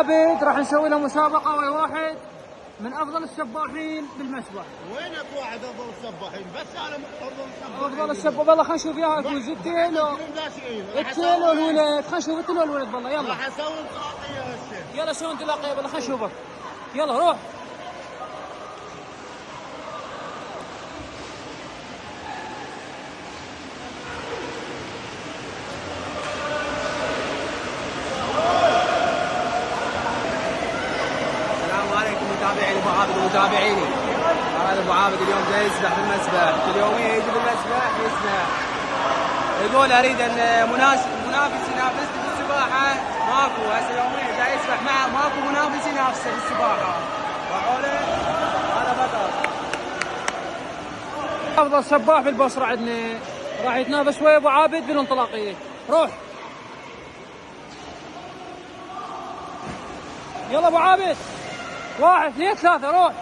عابد راح نسوي له مسابقه ويا واحد من افضل السباحين بالمسبح. وينك واحد افضل السباحين؟ بس انا افضل السباح والله. خلينا نشوف ياها يفوز التيلو الولد. خلينا نشوف التيلو الولد والله. يلا راح اسوي انطلاقيه هسه. يلا سوي انطلاقيه والله. خلينا نشوفك. يلا روح. متابعيني ابو عابد ومتابعيني، هذا ابو عابد اليوم جاي يسبح بالمسبح، كل يومين يجي بالمسبح يسبح. يقول اريد ان منافس ينافسني بالسباحه، ماكو. هسه يومين جاي يسبح معه، ماكو منافس ينافسه بالسباحه. وحوله هذا بطل. افضل سباح بالبصره عندنا راح يتنافس ويا ابو عابد بالانطلاقيه. روح يلا ابو عابد. 1 2 3 روح.